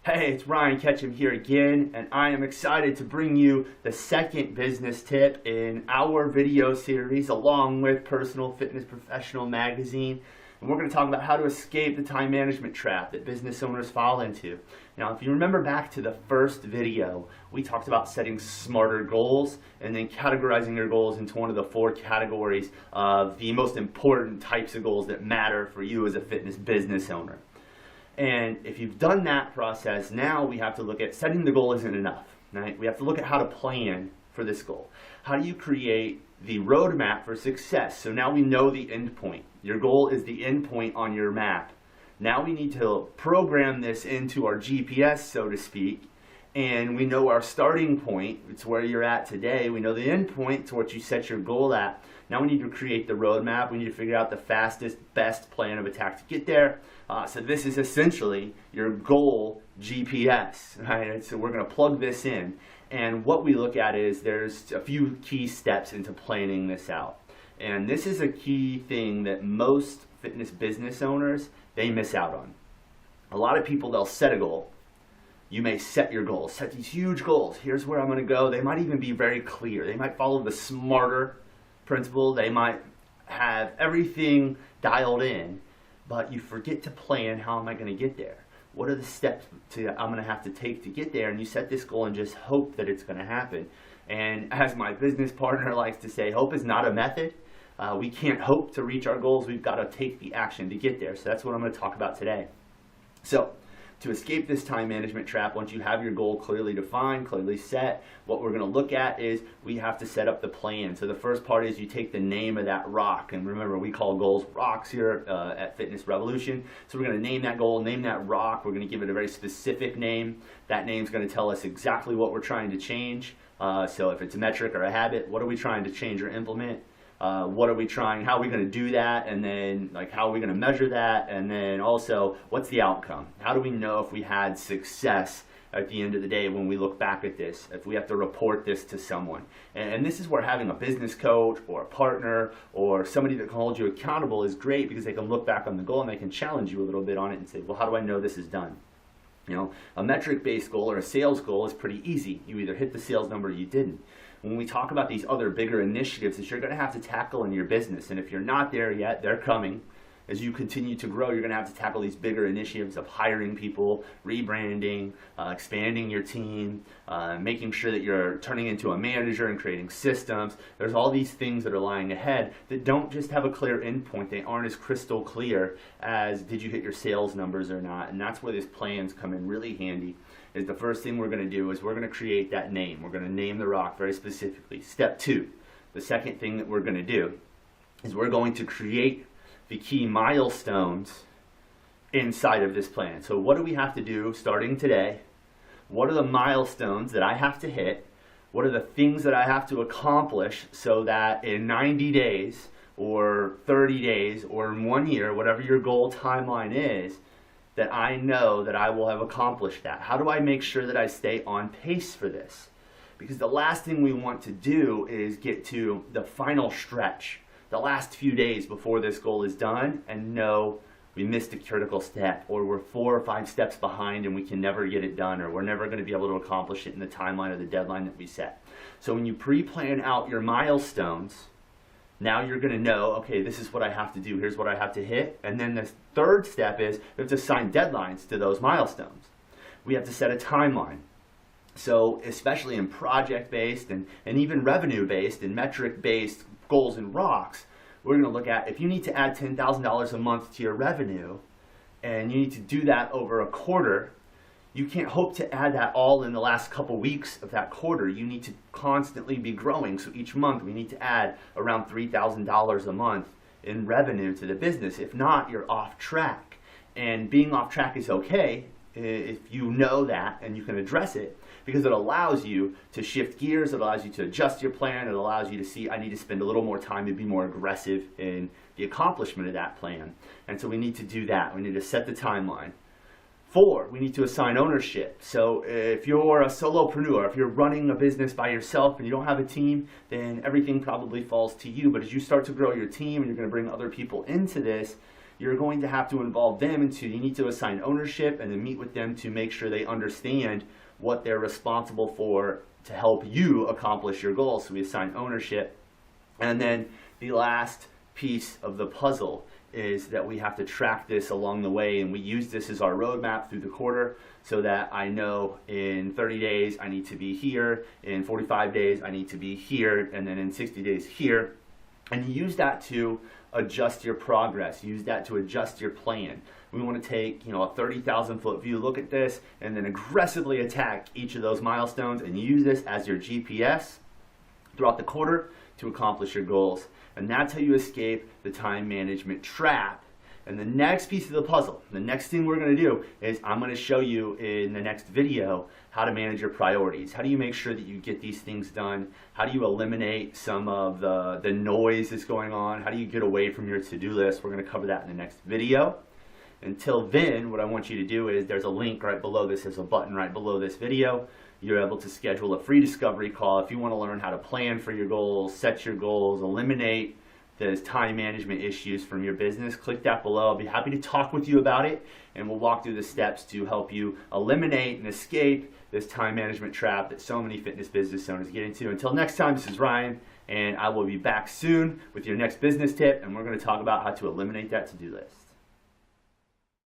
Hey, it's Ryan Ketchum here again, and I am excited to bring you the second business tip in our video series along with Personal Fitness Professional Magazine. And we're going to talk about how to escape the time management trap that business owners fall into. Now, if you remember back to the first video, we talked about setting smarter goals and then categorizing your goals into one of the four categories of the most important types of goals that matter for you as a fitness business owner. And if you've done that process, now we have to look at setting the goal isn't enough, right? We have to look at how to plan for this goal. How do you create the roadmap for success? So now we know the end point. Your goal is the end point on your map. Now we need to program this into our GPS, so to speak, and we know our starting point. It's where you're at today. We know the end point to what you set your goal at. Now we need to create the roadmap. We need to figure out the fastest, best plan of attack to get there. So this is essentially your goal GPS, right? So we're going to plug this in. And what we look at is there's a few key steps into planning this out. And this is a key thing that most fitness business owners, they miss out on. A lot of people, they'll set a goal. You may set your goals, set these huge goals. Here's where I'm going to go. They might even be very clear. They might follow the SMARTER principle. They might have everything dialed in, but you forget to plan, how am I going to get there? What are the steps I'm going to have to take to get there? And you set this goal and just hope that it's going to happen. And as my business partner likes to say, hope is not a method. We can't hope to reach our goals. We've got to take the action to get there. So that's what I'm going to talk about today. So to escape this time management trap, once you have your goal clearly defined, clearly set, what we're going to look at is we have to set up the plan. So the first part is you take the name of that rock. And remember, we call goals rocks here at Fitness Revolution. So we're going to name that goal, name that rock. We're going to give it a very specific name. That name's going to tell us exactly what we're trying to change. So if it's a metric or a habit, what are we trying to change or implement? What are we trying, how are we going to do that, and then how are we going to measure that, and then also what's the outcome? How do we know if we had success at the end of the day when we look back at this, if we have to report this to someone? And this is where having a business coach or a partner or somebody that can hold you accountable is great, because they can look back on the goal and they can challenge you a little bit on it and say, well, how do I know this is done? You know, a metric-based goal or a sales goal is pretty easy. You either hit the sales number or you didn't. When we talk about these other bigger initiatives that you're going to have to tackle in your business, and if you're not there yet, they're coming. As you continue to grow, you're going to have to tackle these bigger initiatives of hiring people, rebranding, expanding your team, making sure that you're turning into a manager and creating systems. There's all these things that are lying ahead that don't just have a clear endpoint. They aren't as crystal clear as did you hit your sales numbers or not. And that's where these plans come in really handy. Is the first thing we're going to do is we're going to create that name. We're going to name the rock very specifically. Step two, the second thing that we're going to do is we're going to create the key milestones inside of this plan. So what do we have to do starting today? What are the milestones that I have to hit? What are the things that I have to accomplish so that in 90 days or 30 days or in 1 year, whatever your goal timeline is, that I know that I will have accomplished that? How do I make sure that I stay on pace for this? Because the last thing we want to do is get to the final stretch, the last few days before this goal is done, and know we missed a critical step, or we're 4 or 5 steps behind and we can never get it done, or we're never going to be able to accomplish it in the timeline or the deadline that we set. So when you pre-plan out your milestones, now you're going to know, okay, this is what I have to do. Here's what I have to hit. And then the third step is we have to assign deadlines to those milestones. We have to set a timeline. So especially in project-based and even revenue-based and metric-based goals and rocks, we're going to look at if you need to add $10,000 a month to your revenue and you need to do that over a quarter, you can't hope to add that all in the last couple weeks of that quarter. You need to constantly be growing. So each month we need to add around $3,000 a month in revenue to the business. If not, you're off track. And being off track is okay if you know that and you can address it, because it allows you to shift gears, it allows you to adjust your plan, it allows you to see, I need to spend a little more time to be more aggressive in the accomplishment of that plan. And so we need to do that. We need to set the timeline. 4, we need to assign ownership. So if you're a solopreneur, if you're running a business by yourself and you don't have a team, then everything probably falls to you. But as you start to grow your team and you're going to bring other people into this, you're going to have to involve them into, you need to assign ownership and then meet with them to make sure they understand what they're responsible for to help you accomplish your goals. So we assign ownership. And then the last piece of the puzzle is that we have to track this along the way, and we use this as our roadmap through the quarter so that I know in 30 days I need to be here, in 45 days I need to be here, and then in 60 days here. And you use that to adjust your progress, use that to adjust your plan. We want to take, a 30,000 foot view look at this and then aggressively attack each of those milestones and use this as your GPS throughout the quarter to accomplish your goals. And that's how you escape the time management trap. And the next piece of the puzzle, the next thing we're going to do is I'm going to show you in the next video how to manage your priorities. How do you make sure that you get these things done? How do you eliminate some of the noise that's going on? How do you get away from your to-do list? We're going to cover that in the next video. Until then, what I want you to do is there's a link right below this, there's a button right below this video. You're able to schedule a free discovery call if you want to learn how to plan for your goals, set your goals, eliminate those time management issues from your business. Click that below. I'll be happy to talk with you about it, and we'll walk through the steps to help you eliminate and escape this time management trap that so many fitness business owners get into. Until next time, this is Ryan, and I will be back soon with your next business tip, and we're going to talk about how to eliminate that to-do list.